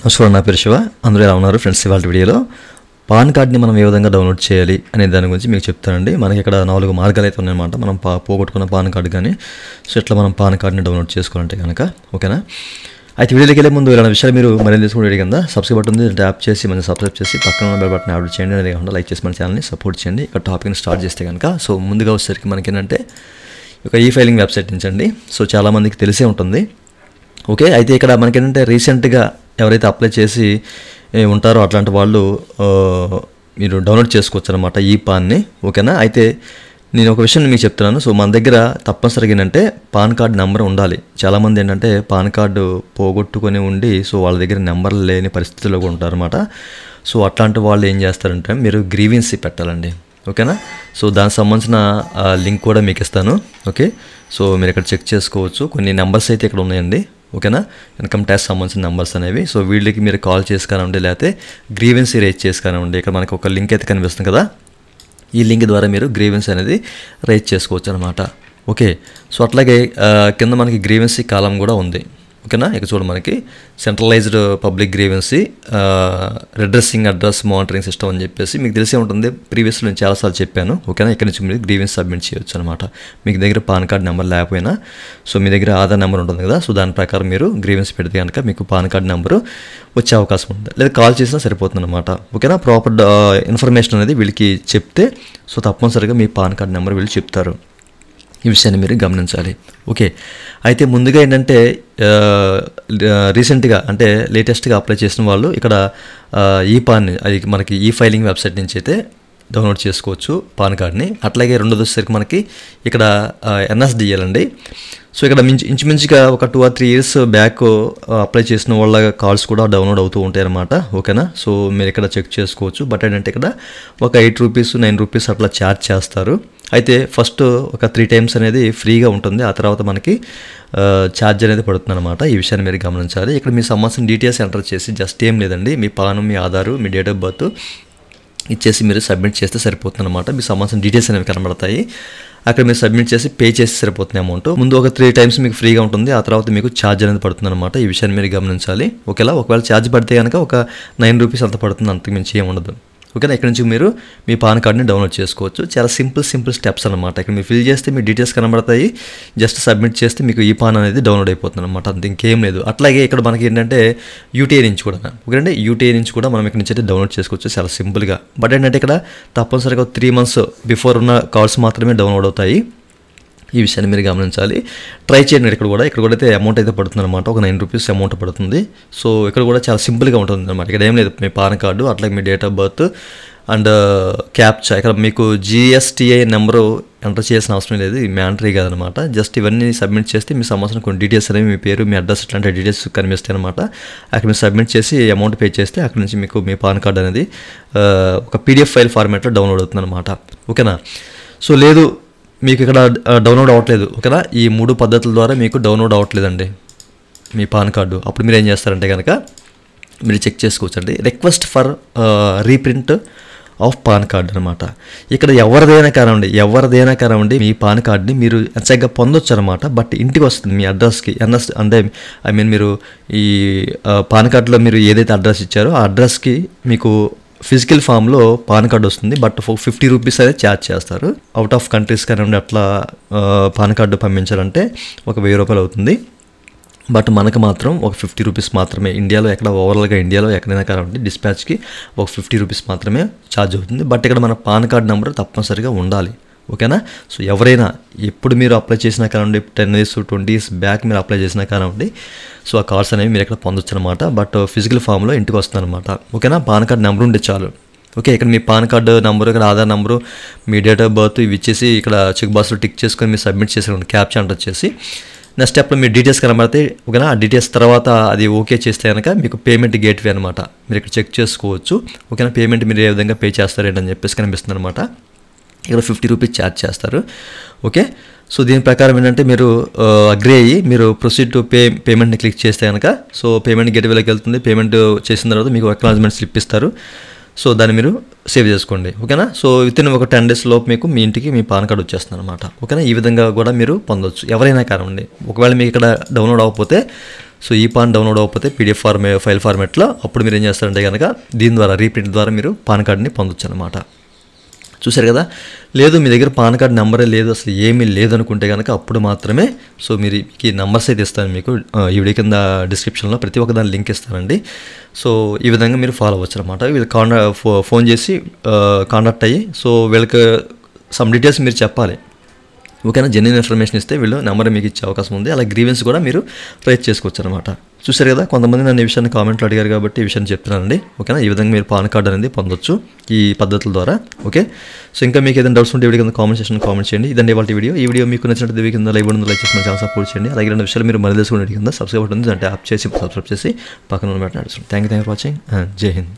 నమస్కారం, నా పేరు శివ. అందరూ ఎలా ఉన్నారు ఫ్రెండ్స్? ఇవాళ వీడియోలో పాన్ కార్డ్ని మనం ఏ విధంగా డౌన్లోడ్ చేయాలి అనే దాని గురించి మీకు చెప్తానండి. మనకి ఇక్కడ 4 మార్గాలు అయితే ఉన్నాయన్నమాట. మనం పోగొట్టుకున్న పాన్ కార్డు కానీ సో ఇట్లా మనం పాన్ కార్డ్ని డౌన్లోడ్ చేసుకోవాలంటే కనుక ఓకేనా. అయితే వీడియోకి వెళ్ళే ముందు ఇలాంటి విషయాలు మీరు మరింత తెలుసుకుని వీడియో కింద సబ్స్క్రైబ్ బటన్ ఉంది, ట్యాప్ చేసి మనం సబ్స్క్రైబ్ చేసి పక్కన ఉన్న బెల్ బటన్ యాడ్ చేయండి. అనేది కాకుండా లైక్ చేసి మన ఛానల్ని సపోర్ట్ చేయండి. ఇక్కడ టాపిక్ని స్టార్ట్ చేస్తే కనుక సో ముందుగా వచ్చేసరికి మనకి ఏంటంటే ఒక ఈ ఫైలింగ్ వెబ్సైట్ నుంచి అండి. సో చాలామందికి తెలిసే ఉంటుంది. ఓకే, అయితే ఇక్కడ మనకి ఏంటంటే రీసెంట్గా ఎవరైతే అప్లై చేసి ఉంటారో అట్లాంటి వాళ్ళు మీరు డౌన్లోడ్ చేసుకోవచ్చు అనమాట ఈ పాన్ని. ఓకేనా, అయితే నేను ఒక విషయం మీకు చెప్తున్నాను. సో మన దగ్గర తప్పనిసరిగా ఏంటంటే పాన్ కార్డ్ నెంబర్ ఉండాలి. చాలామంది ఏంటంటే పాన్ కార్డు పోగొట్టుకొని ఉండి సో వాళ్ళ దగ్గర నెంబర్ లేని పరిస్థితుల్లో కూడా ఉంటారన్నమాట. సో అట్లాంటి వాళ్ళు ఏం చేస్తారంటే మీరు గ్రీవెన్సీ పెట్టాలండి. ఓకేనా, సో దానికి సంబంధించిన లింక్ కూడా మీకు ఇస్తాను. ఓకే, సో మీరు ఇక్కడ చెక్ చేసుకోవచ్చు. కొన్ని నెంబర్స్ అయితే ఇక్కడ ఉన్నాయండి. ఓకేనా, ఇన్కమ్ ట్యాక్స్ సంబంధించిన నెంబర్స్ అనేవి. సో వీళ్ళకి మీరు కాల్ చేసి కానివ్వండి, లేకపోతే గ్రీవెన్సీ రేజ్ చేసి కానివ్వండి. ఇక్కడ మనకి ఒక లింక్ అయితే కనిపిస్తుంది కదా, ఈ లింక్ ద్వారా మీరు గ్రీవెన్సీ అనేది రేజ్ చేసుకోవచ్చు అనమాట. ఓకే, సో అట్లాగే కింద మనకి గ్రీవెన్సీ కాలం కూడా ఉంది. ఓకేనా, ఇక చూడండి మనకి centralized public grievance redressing address monitoring system అని చెప్పేసి మీకు తెలిసే ఉంటుంది. ప్రీవియస్లో నేను చాలాసార్లు చెప్పాను. ఓకేనా, ఇక్కడ నుంచి మీరు గ్రీవెన్స్ సబ్మిట్ చేయొచ్చు అనమాట. మీకు దగ్గర పాన్ కార్డ్ నెంబర్ లేకపోయినా సో మీ దగ్గర ఆధార్ నెంబర్ ఉంటుంది కదా, సో దాని ప్రకారం మీరు గ్రీవెన్స్ పెడితే కనుక మీకు పాన్ కార్డ్ నెంబరు వచ్చే అవకాశం ఉంటుంది. లేదా కాల్ చేసినా సరిపోతుంది అనమాట. ఓకేనా, ప్రాపర్ ఇన్ఫర్మేషన్ అనేది వీళ్ళకి చెప్తే సో తప్పనిసరిగా మీ పాన్ కార్డ్ నెంబర్ వీళ్ళు చెప్తారు. ఈ విషయాన్ని మీరు గమనించాలి. ఓకే, అయితే ముందుగా ఏంటంటే రీసెంట్గా అంటే లేటెస్ట్గా అప్లై చేసిన వాళ్ళు ఇక్కడ ఈ పాన్ని అది మనకి ఈ ఫైలింగ్ వెబ్సైట్ నుంచి అయితే డౌన్లోడ్ చేసుకోవచ్చు పాన్ కార్డ్ని. అట్లాగే రెండోది వచ్చేసరికి మనకి ఇక్కడ ఎన్ఎస్డిఎల్ అండి. సో ఇక్కడ ఇంచుమించుగా ఒక 2 or 3 years బ్యాక్ అప్లై చేసిన వాళ్ళ కాల్స్ కూడా డౌన్లోడ్ అవుతూ ఉంటాయి అన్నమాట. ఓకేనా, సో మీరు ఇక్కడ చెక్ చేసుకోవచ్చు. బట్ ఏంటంటే ఇక్కడ ఒక 8 రూపీస్ 9 రూపీస్ అట్లా ఛార్జ్ చేస్తారు. అయితే ఫస్ట్ ఒక 3 times అనేది ఫ్రీగా ఉంటుంది. ఆ తర్వాత మనకి ఛార్జ్ అనేది పడుతుంది అనమాట. ఈ విషయాన్ని మీరు గమనించాలి. ఇక్కడ మీ సంబంధించిన డీటెయిల్స్ ఎంటర్ చేసి జస్ట్ ఏం లేదండి, మీ పాను, మీ ఆధారు, మీ డేట్ ఆఫ్ బర్త్ ఇచ్చేసి మీరు సబ్మిట్ చేస్తే సరిపోతుంది అనమాట. మీ సంబంధించిన డీటెయిల్స్ అనేవి కనబడతాయి. అక్కడ మీరు సబ్మిట్ చేసి పే చేసి సరిపోతుంది అమౌంట్. ముందు ఒక 3 times మీకు ఫ్రీగా ఉంటుంది, ఆ తర్వాత మీకు ఛార్జ్ అనేది పడుతుంది అనమాట. ఈ విషయాన్ని మీరు గమనించాలి. ఓకేలా, ఒకవేళ ఛార్జ్ పడితే కనుక ఒక 9 రూపీస్ అంత పడుతుంది, అంతకు మించి ఏమి ఉండదు. ఓకేనా, ఇక్కడ నుంచి మీరు మీ పాన్ కార్డ్ని డౌన్లోడ్ చేసుకోవచ్చు. చాలా సింపుల్ స్టెప్స్ అనమాట. ఇక్కడ మీరు ఫిల్ చేస్తే మీ డీటెయిల్స్ కనబడతాయి, జస్ట్ సబ్మిట్ చేస్తే మీకు ఈ పాన్ అనేది డౌన్లోడ్ అయిపోతుంది అనమాట. అంత ఇంకేం లేదు. అట్లాగే ఇక్కడ మనకి ఏంటంటే యూటీఐ నుంచి కూడా ఓకేనండి, యూటీఐ నుంచి కూడా మనం ఇక్కడ నుంచి అయితే డౌన్లోడ్ చేసుకోవచ్చు చాలా సింపుల్గా. బట్ ఏంటంటే ఇక్కడ తప్పనిసరిగా 3 months బిఫోర్ ఉన్న కాల్స్ మాత్రమే డౌన్లోడ్ అవుతాయి. ఈ విషయాన్ని మీరు గమనించాలి. ట్రై చేయండి. ఇక్కడ కూడా అయితే అమౌంట్ అయితే పడుతుంది అనమాట. ఒక 9 రూపీస్ అమౌంట్ పడుతుంది. సో ఇక్కడ కూడా చాలా సింపుల్గా ఉంటుంది అనమాట. ఇక్కడ ఏం లేదు, మీ పాన్ కార్డు అట్లాగే మీ date of birth and captcha. ఇక్కడ మీకు జిఎస్టిఐ నెంబరు ఎంటర్ చేయాల్సిన అవసరం లేదు, మ్యాండటరీ కాదనమాట. జస్ట్ ఇవన్నీ సబ్మిట్ చేస్తే మీ సంబంధించిన కొన్ని డీటెయిల్స్ అనేవి, మీ పేరు, మీ అడ్రస్ ఇట్లాంటి డీటెయిల్స్ కనిపిస్తాయి అనమాట. అక్కడ మీరు సబ్మిట్ చేసి అమౌంట్ పే చేస్తే అక్కడ నుంచి మీకు మీ పాన్ కార్డ్ అనేది ఒక పీడిఎఫ్ ఫైల్ ఫార్మాట్లో డౌన్లోడ్ అవుతుంది అనమాట. ఓకేనా, సో లేదు మీకు ఇక్కడ డౌన్లోడ్ అవ్వట్లేదు. ఓకేనా, ఈ 3 పద్ధతుల ద్వారా మీకు డౌన్లోడ్ అవ్వట్లేదండి మీ పాన్ కార్డు. అప్పుడు మీరు ఏం చేస్తారంటే కనుక మీరు చెక్ చేసుకోవచ్చండి. Request for reprint of pan card అనమాట. ఇక్కడ ఎవరిదైనా కానివ్వండి మీ పాన్ కార్డ్ని మీరు చక్కగా పొందొచ్చు అనమాట. బట్ ఇంటికి వస్తుంది మీ అడ్రస్కి. అంటే మీరు ఈ పాన్ కార్డులో మీరు ఏదైతే అడ్రస్ ఇచ్చారో ఆ అడ్రస్కి మీకు ఫిజికల్ ఫామ్లో పాన్ కార్డు వస్తుంది. బట్ 50 రూపీస్ అనేది ఛార్జ్ చేస్తారు. అవుట్ ఆఫ్ కంట్రీస్ కానివ్వండి అట్లా పాన్ కార్డు పంపించాలంటే ఒక 1000 రూపాయలు అవుతుంది. బట్ మనకు మాత్రం ఒక 50 రూపీస్ మాత్రమే. ఇండియాలో ఓవరాల్గా ఇండియాలో ఎక్కడైనా కానివ్వండి డిస్పాచ్కి ఒక 50 రూపీస్ మాత్రమే ఛార్జ్ అవుతుంది. బట్ ఇక్కడ మన పాన్ కార్డ్ నెంబర్ తప్పనిసరిగా ఉండాలి. ఓకేనా, సో ఎవరైనా ఎప్పుడు మీరు అప్లై చేసినా కానివ్వండి, 10 years 20 years బ్యాక్ మీరు అప్లై చేసినా కానివ్వండి, సో ఆ కార్డ్స్ అనేవి మీరు ఇక్కడ పొందొచ్చు అనమాట. బట్ ఫిజికల్ ఫామ్లో ఇంటికి వస్తుంది అనమాట. ఓకేనా, పాన్ కార్డ్ నెంబర్ ఉంటే చాలు. ఓకే, ఇక్కడ మీ పాన్ కార్డు నెంబరు, ఇక్కడ Aadhaar number, me date of birth ఇవి ఇచ్చేసి ఇక్కడ చెక్ బాక్స్లో టిక్ చేసుకొని మీరు సబ్మిట్ చేసేయండి. క్యాప్చా ఎంటర్ వచ్చేసి నెక్స్ట్ స్టెప్లో మీ డీటెయిల్స్ కనబడితే ఓకేనా, ఆ డీటెయిల్స్ తర్వాత అది ఓకే చేస్తే కనుక మీకు పేమెంట్ గేట్వే అనమాట. మీరు ఇక్కడ చెక్ చేసుకోవచ్చు. ఓకేనా, పేమెంట్ మీరు ఏ విధంగా పే చేస్తారేంటని చెప్పేసి కనిపిస్తుంది అనమాట. ఇక్కడ 50 రూపీస్ ఛార్జ్ చేస్తారు. ఓకే, సో దీని ప్రకారం ఏంటంటే మీరు అగ్రీ అయ్యి మీరు ప్రొసీడ్ టు పేమెంట్ని క్లిక్ చేస్తే కనుక సో పేమెంట్ గేట్వేలోకి వెళ్తుంది. పేమెంట్ చేసిన తర్వాత మీకు అక్నాలెడ్జ్మెంట్ స్లిప్ ఇస్తారు. సో దాన్ని మీరు సేవ్ చేసుకోండి. ఓకేనా, సో వితిన్ ఒక 10 days లోపు మీకు మీ ఇంటికి మీ పాన్ కార్డ్ వచ్చేస్తుంది అనమాట. ఓకేనా, ఈ విధంగా కూడా మీరు పొందొచ్చు ఎవరైనా కానివ్వండి. ఒకవేళ మీకు ఇక్కడ డౌన్లోడ్ అవ్వకపోతే సో ఈ పాన్ డౌన్లోడ్ అవ్వకపోతే పీడిఎఫ్ ఫైల్ ఫార్మాట్లో అప్పుడు మీరు ఏం చేస్తారంటే కనుక దీని ద్వారా రీప్రింట్ ద్వారా మీరు పాన్ కార్డ్ని పొందొచ్చు అనమాట. చూశారు కదా. లేదు మీ దగ్గర పాన్ కార్డ్ నెంబరే లేదు, అసలు ఏమీ లేదనుకుంటే కనుక అప్పుడు మాత్రమే సో మీరు ఈ నెంబర్స్ అయితే ఇస్తాను మీకు ఈ వీడియో కింద డిస్క్రిప్షన్లో ప్రతి ఒక్క దాని లింక్ ఇస్తానండి. సో ఈ విధంగా మీరు ఫాలో అవ్వచ్చు అనమాట. వీళ్ళు ఫోన్ చేసి కాంటాక్ట్ అయ్యి సో వీళ్ళకి సమ్ డీటెయిల్స్ మీరు చెప్పాలి. ఓకేనా, జెన్యున్ ఇన్ఫర్మేషన్ ఇస్తే వీళ్ళు నెంబర్ మీకు ఇచ్చే అవకాశం ఉంది. అలా గ్రీవెన్స్ కూడా మీరు రైజ్ చేసుకోవచ్చు అనమాట. చూసారు కదా, కొంతమంది నన్ను ఈ విషయాన్ని కామెంట్లో అడిగారు కాబట్టి ఈ విషయాన్ని చెప్తున్నానండి. ఓకేనా, ఈ విధంగా మీరు పాన్ కార్డ్ అనేది పొందొచ్చు ఈ పద్ధతుల ద్వారా. ఓకే, సో ఇంకా మీకు ఏదైనా డౌట్స్ ఉంటే వీడియో కింద కామెంట్ సెక్షన్ కామెంట్ చేయండి. ఇదండి వాళ్ళ వీడియో. ఈ వీడియో మీకు నచ్చినట్టు వీడియో కింద లైక్ బటన్ లైక్ చేసి మన ఛానల్ సపోర్ట్ చేయండి. అలాగే రెండు విషయాలు మీరు మళ్ళీ తెలుసుకునే కింద సబ్స్క్రైబ్ ఉంటుంది అంటే యాప్ చేసి సబ్స్క్రైబ్ చేసి పక్కన ఉన్న బటన్ నడుస్తుంది. Thank you for watching. జై హింద్.